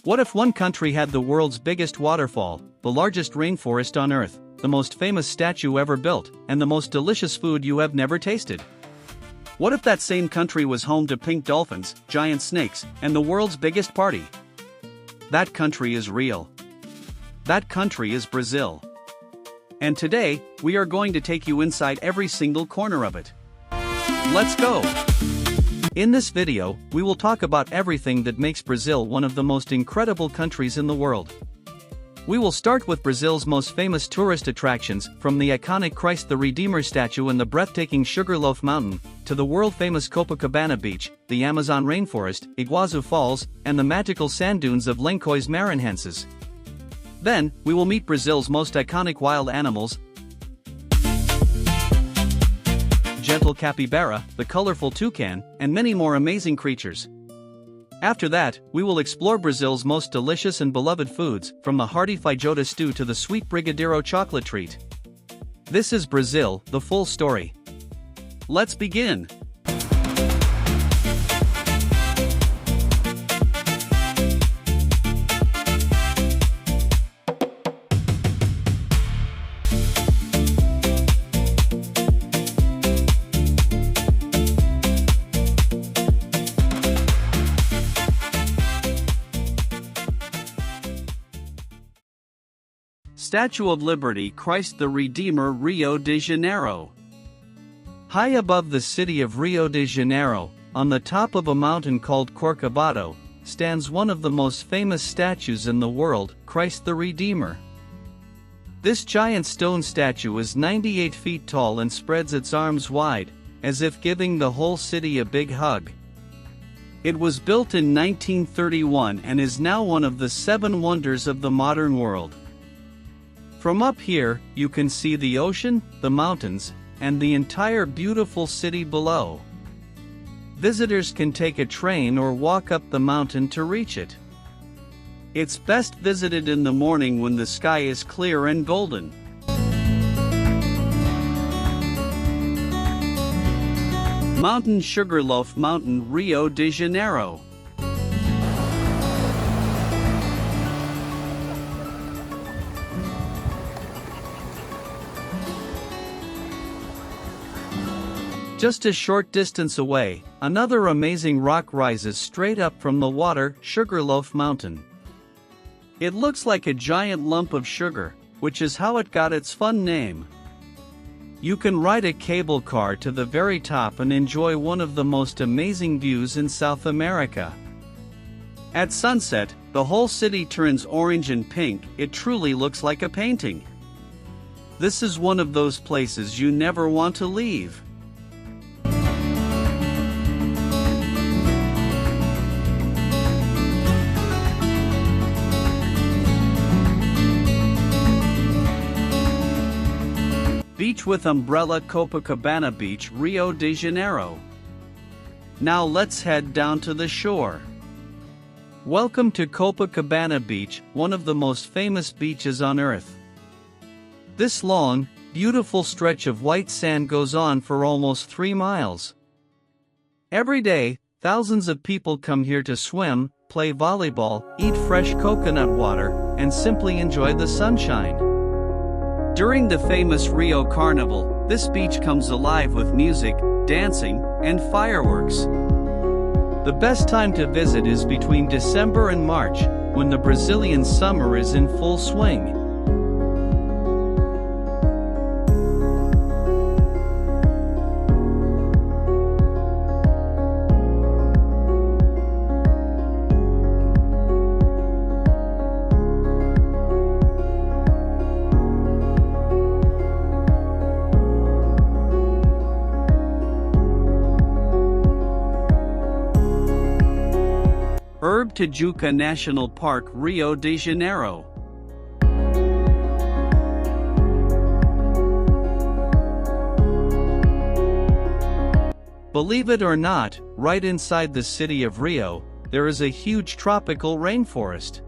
What if one country had the world's biggest waterfall, the largest rainforest on Earth, the most famous statue ever built, and the most delicious food you have never tasted? What if that same country was home to pink dolphins, giant snakes, and the world's biggest party? That country is real. That country is Brazil. And today, we are going to take you inside every single corner of it. Let's go! In this video, we will talk about everything that makes Brazil one of the most incredible countries in the world. We will start with Brazil's most famous tourist attractions, from the iconic Christ the Redeemer statue and the breathtaking Sugarloaf Mountain, to the world-famous Copacabana Beach, the Amazon rainforest, Iguazu Falls, and the magical sand dunes of Lençóis Maranhenses. Then, we will meet Brazil's most iconic wild animals, gentle capybara, the colorful toucan, and many more amazing creatures. After that, we will explore Brazil's most delicious and beloved foods, from the hearty feijoada stew to the sweet Brigadeiro chocolate treat. This is Brazil, the full story. Let's begin. Statue of Liberty, Christ the Redeemer, Rio de Janeiro. High above the city of Rio de Janeiro, on the top of a mountain called Corcovado, stands one of the most famous statues in the world, Christ the Redeemer. This giant stone statue is 98 feet tall and spreads its arms wide, as if giving the whole city a big hug. It was built in 1931 and is now one of the 7 wonders of the modern world. From up here, you can see the ocean, the mountains, and the entire beautiful city below. Visitors can take a train or walk up the mountain to reach it. It's best visited in the morning when the sky is clear and golden. Mountain Sugarloaf Mountain, Rio de Janeiro. Just a short distance away, another amazing rock rises straight up from the water, Sugarloaf Mountain. It looks like a giant lump of sugar, which is how it got its fun name. You can ride a cable car to the very top and enjoy one of the most amazing views in South America. At sunset, the whole city turns orange and pink. It truly looks like a painting. This is one of those places you never want to leave. Beach with umbrella, Copacabana Beach, Rio de Janeiro. Now let's head down to the shore. Welcome to Copacabana Beach, one of the most famous beaches on Earth. This long, beautiful stretch of white sand goes on for almost 3 miles. Every day, thousands of people come here to swim, play volleyball, eat fresh coconut water, and simply enjoy the sunshine. During the famous Rio Carnival, this beach comes alive with music, dancing, and fireworks. The best time to visit is between December and March, when the Brazilian summer is in full swing. Tijuca National Park, Rio de Janeiro. Believe it or not, right inside the city of Rio, there is a huge tropical rainforest.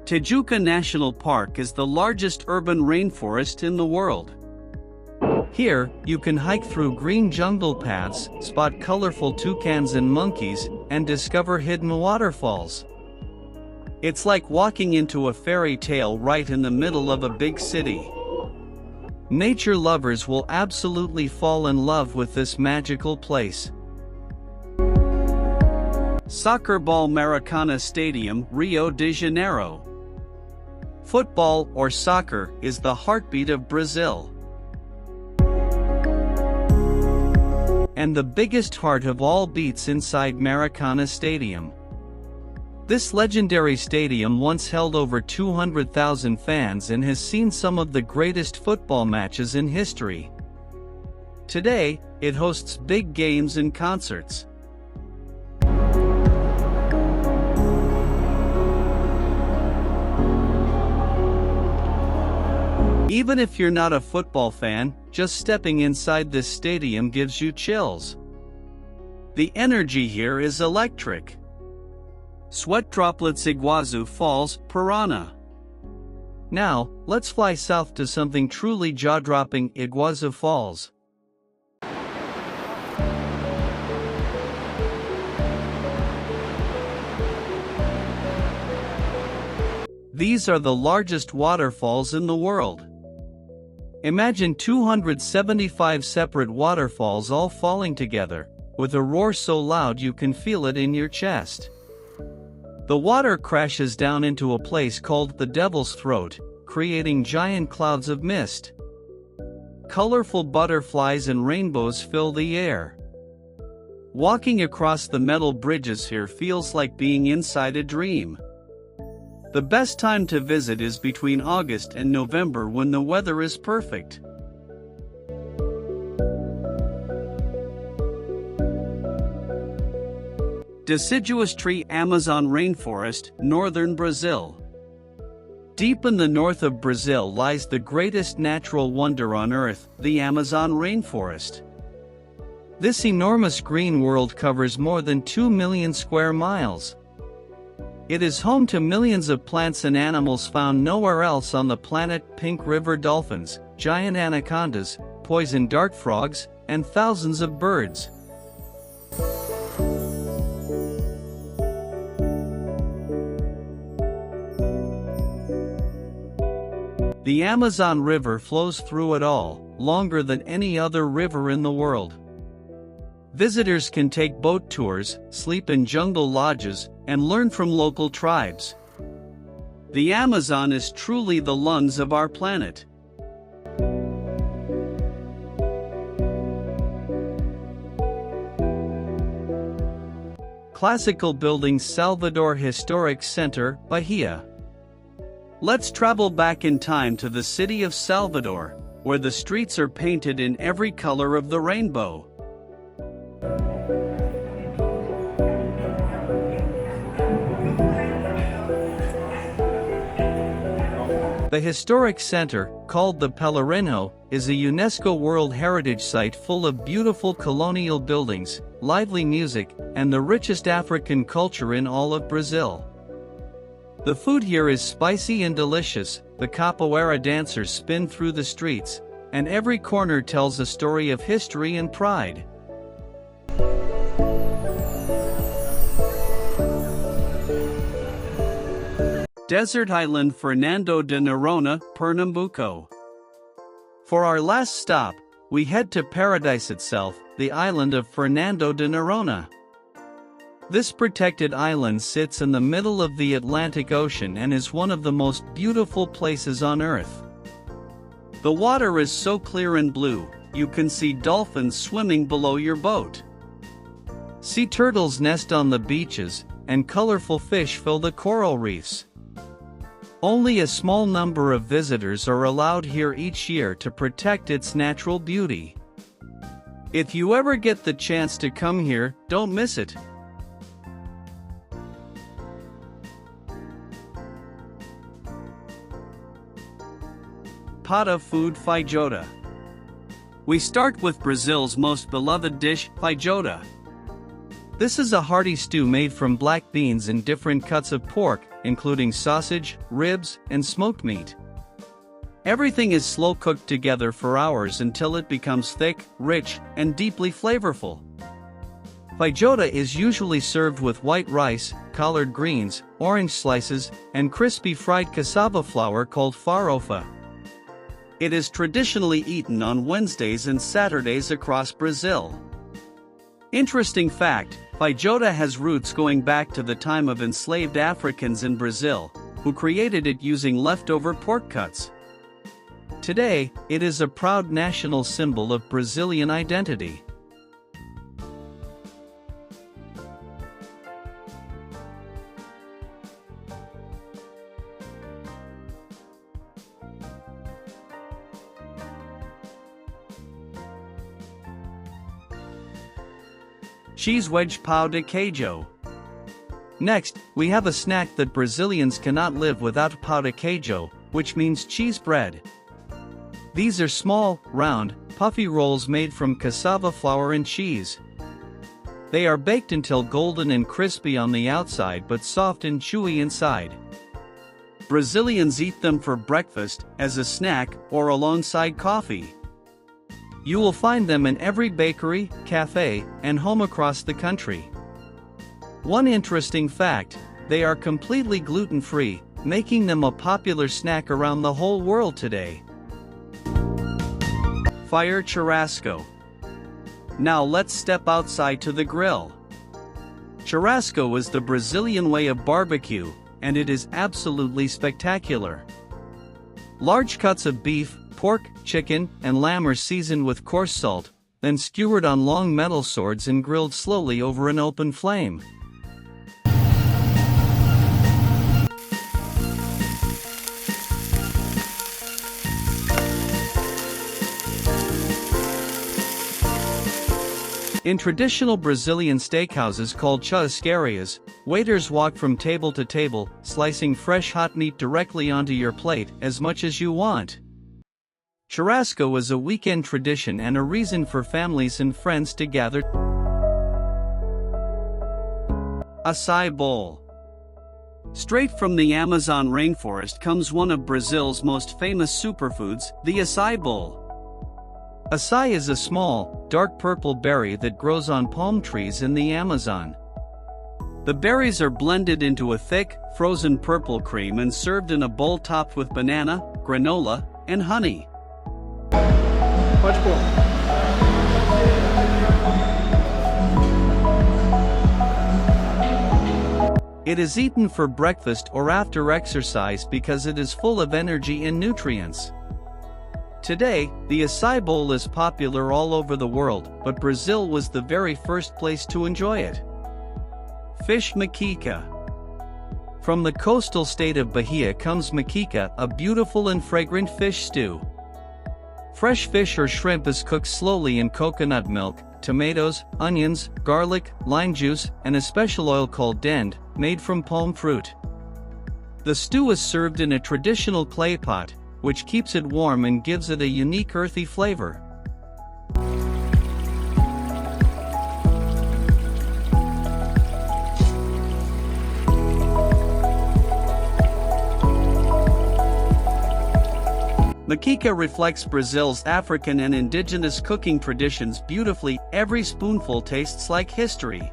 Tijuca National Park is the largest urban rainforest in the world. Here, you can hike through green jungle paths, spot colorful toucans and monkeys, and discover hidden waterfalls. It's like walking into a fairy tale right in the middle of a big city. Nature lovers will absolutely fall in love with this magical place. Soccer Ball Maracanã Stadium, Rio de Janeiro. Football, or soccer, is the heartbeat of Brazil, and the biggest heart of all beats inside Maracanã Stadium. This legendary stadium once held over 200,000 fans and has seen some of the greatest football matches in history. Today, it hosts big games and concerts. Even if you're not a football fan, just stepping inside this stadium gives you chills. The energy here is electric. Sweat droplets. Iguazu Falls, Paraná. Now, let's fly south to something truly jaw-dropping. Iguazu Falls. These are the largest waterfalls in the world. Imagine 275 separate waterfalls all falling together, with a roar so loud you can feel it in your chest. The water crashes down into a place called the Devil's Throat, creating giant clouds of mist. Colorful butterflies and rainbows fill the air. Walking across the metal bridges here feels like being inside a dream. The best time to visit is between August and November when the weather is perfect. Deciduous tree. Amazon rainforest, northern Brazil. Deep in the north of Brazil lies the greatest natural wonder on earth, the Amazon rainforest. This enormous green world covers more than 2 million square miles. It is home to millions of plants and animals found nowhere else on the planet: pink river dolphins, giant anacondas, poison dart frogs, and thousands of birds. The Amazon River flows through it all, longer than any other river in the world. Visitors can take boat tours, sleep in jungle lodges, and learn from local tribes. The Amazon is truly the lungs of our planet. Classical buildings. Salvador Historic Center, Bahia. Let's travel back in time to the city of Salvador, where the streets are painted in every color of the rainbow. The historic center, called the Pelourinho, is a UNESCO World Heritage Site full of beautiful colonial buildings, lively music, and the richest African culture in all of Brazil. The food here is spicy and delicious. The capoeira dancers spin through the streets, and every corner tells a story of history and pride. Desert Island. Fernando de Noronha, Pernambuco. For our last stop, we head to paradise itself, the island of Fernando de Noronha. This protected island sits in the middle of the Atlantic Ocean and is one of the most beautiful places on Earth. The water is so clear and blue, you can see dolphins swimming below your boat. Sea turtles nest on the beaches, and colorful fish fill the coral reefs. Only a small number of visitors are allowed here each year to protect its natural beauty. If you ever get the chance to come here, don't miss it. Pot of food. Feijoada. We start with Brazil's most beloved dish, feijoada. This is a hearty stew made from black beans and different cuts of pork, including sausage, ribs, and smoked meat. Everything is slow cooked together for hours until it becomes thick, rich, and deeply flavorful. Feijoada is usually served with white rice, collard greens, orange slices, and crispy fried cassava flour called farofa. It is traditionally eaten on Wednesdays and Saturdays across Brazil. Interesting fact, feijoada has roots going back to the time of enslaved Africans in Brazil, who created it using leftover pork cuts. Today, it is a proud national symbol of Brazilian identity. Cheese wedge pão de queijo. Next, we have a snack that Brazilians cannot live without: pão de queijo, which means cheese bread. These are small, round, puffy rolls made from cassava flour and cheese. They are baked until golden and crispy on the outside but soft and chewy inside. Brazilians eat them for breakfast, as a snack, or alongside coffee. You will find them in every bakery, cafe, and home across the country. One interesting fact: they are completely gluten-free, making them a popular snack around the whole world today. Fire churrasco. Now let's step outside to the grill. Churrasco is the Brazilian way of barbecue, and it is absolutely spectacular. Large cuts of beef, pork, chicken, and lamb are seasoned with coarse salt, then skewered on long metal swords and grilled slowly over an open flame. In traditional Brazilian steakhouses called churrascarias, waiters walk from table to table, slicing fresh hot meat directly onto your plate as much as you want. Churrasco is a weekend tradition and a reason for families and friends to gather. Açaí Bowl. Straight from the Amazon rainforest comes one of Brazil's most famous superfoods, the Açaí Bowl. Açaí is a small, dark purple berry that grows on palm trees in the Amazon. The berries are blended into a thick, frozen purple cream and served in a bowl topped with banana, granola, and honey. Pode pôr. It is eaten for breakfast or after exercise because it is full of energy and nutrients. Today, the Açaí Bowl is popular all over the world, but Brazil was the very first place to enjoy it. Fish maquica. From the coastal state of Bahia comes maquica, a beautiful and fragrant fish stew. Fresh fish or shrimp is cooked slowly in coconut milk, tomatoes, onions, garlic, lime juice, and a special oil called dende, made from palm fruit. The stew is served in a traditional clay pot, which keeps it warm and gives it a unique earthy flavor. Maquica reflects Brazil's African and indigenous cooking traditions beautifully. Every spoonful tastes like history.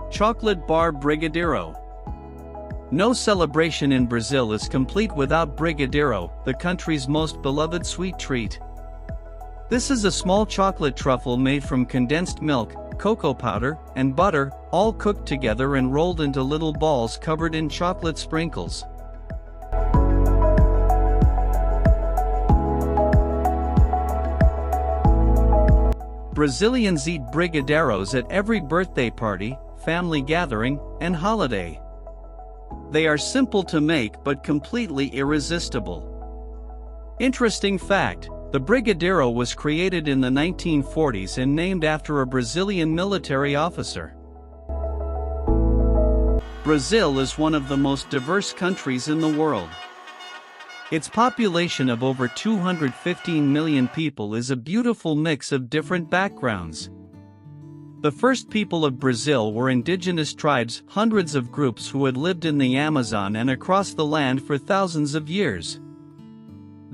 Chocolate bar Brigadeiro. No celebration in Brazil is complete without Brigadeiro, the country's most beloved sweet treat. This is a small chocolate truffle made from condensed milk, cocoa powder, and butter, all cooked together and rolled into little balls covered in chocolate sprinkles. Brazilians eat brigadeiros at every birthday party, family gathering, and holiday. They are simple to make but completely irresistible. Interesting fact: the brigadeiro was created in the 1940s and named after a Brazilian military officer. Brazil is one of the most diverse countries in the world. Its population of over 215 million people is a beautiful mix of different backgrounds. The first people of Brazil were indigenous tribes, hundreds of groups who had lived in the Amazon and across the land for thousands of years.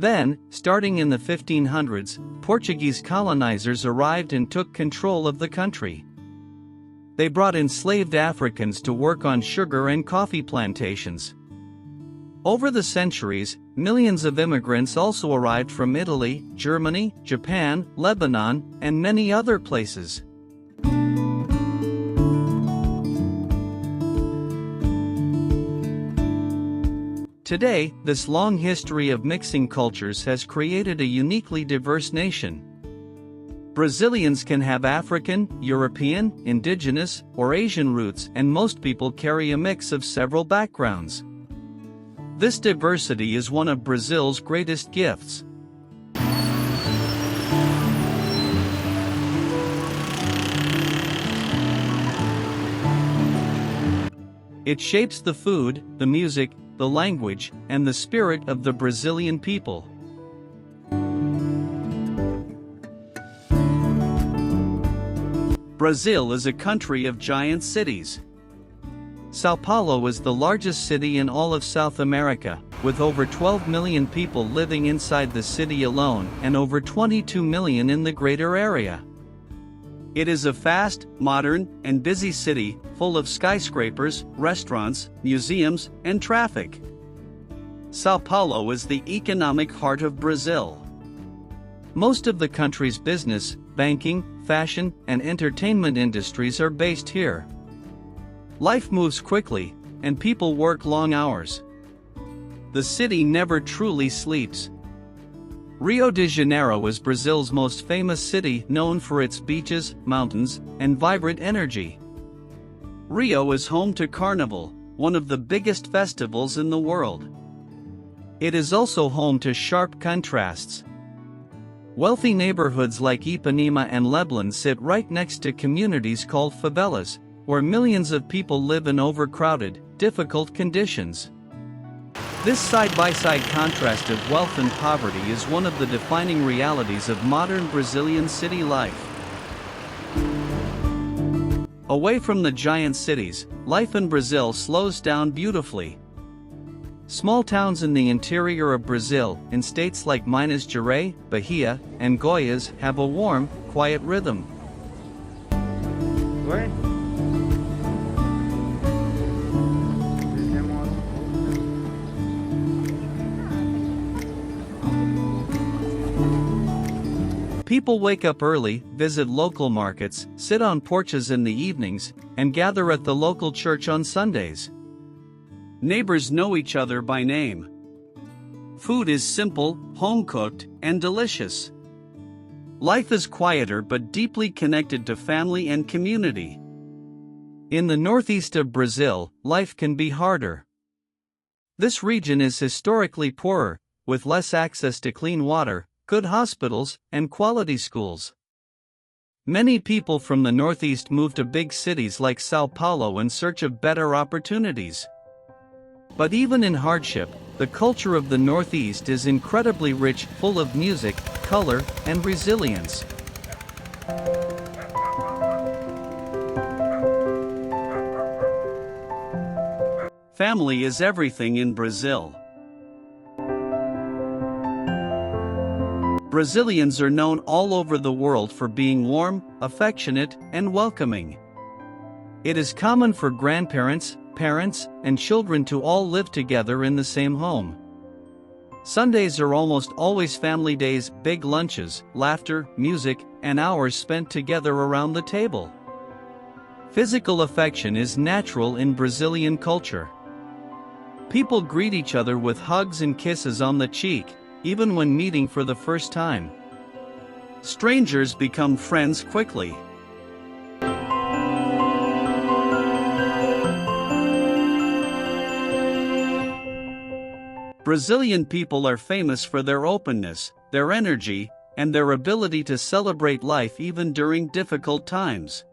Then, starting in the 1500s, Portuguese colonizers arrived and took control of the country. They brought enslaved Africans to work on sugar and coffee plantations. Over the centuries, millions of immigrants also arrived from Italy, Germany, Japan, Lebanon, and many other places. Today, this long history of mixing cultures has created a uniquely diverse nation. Brazilians can have African, European, indigenous, or Asian roots, and most people carry a mix of several backgrounds. This diversity is one of Brazil's greatest gifts. It shapes the food, the music, the language, and the spirit of the Brazilian people. Brazil is a country of giant cities. São Paulo is the largest city in all of South America, with over 12 million people living inside the city alone and over 22 million in the greater area. It is a fast, modern, and busy city, full of skyscrapers, restaurants, museums, and traffic. São Paulo is the economic heart of Brazil. Most of the country's business, banking, fashion, and entertainment industries are based here. Life moves quickly, and people work long hours. The city never truly sleeps. Rio de Janeiro is Brazil's most famous city, known for its beaches, mountains, and vibrant energy. Rio is home to Carnival, one of the biggest festivals in the world. It is also home to sharp contrasts. Wealthy neighborhoods like Ipanema and Leblon sit right next to communities called favelas, where millions of people live in overcrowded, difficult conditions. This side-by-side contrast of wealth and poverty is one of the defining realities of modern Brazilian city life. Away from the giant cities, life in Brazil slows down beautifully. Small towns in the interior of Brazil, in states like Minas Gerais, Bahia, and Goiás, have a warm, quiet rhythm. Oi? People wake up early, visit local markets, sit on porches in the evenings, and gather at the local church on Sundays. Neighbors know each other by name. Food is simple, home-cooked, and delicious. Life is quieter but deeply connected to family and community. In the northeast of Brazil, life can be harder. This region is historically poorer, with less access to clean water, good hospitals, and quality schools. Many people from the Northeast move to big cities like São Paulo in search of better opportunities. But even in hardship, the culture of the Northeast is incredibly rich, full of music, color, and resilience. Family is everything in Brazil. Brazilians are known all over the world for being warm, affectionate, and welcoming. It is common for grandparents, parents, and children to all live together in the same home. Sundays are almost always family days, big lunches, laughter, music, and hours spent together around the table. Physical affection is natural in Brazilian culture. People greet each other with hugs and kisses on the cheek, even when meeting for the first time. Strangers become friends quickly. Brazilian people are famous for their openness, their energy, and their ability to celebrate life even during difficult times.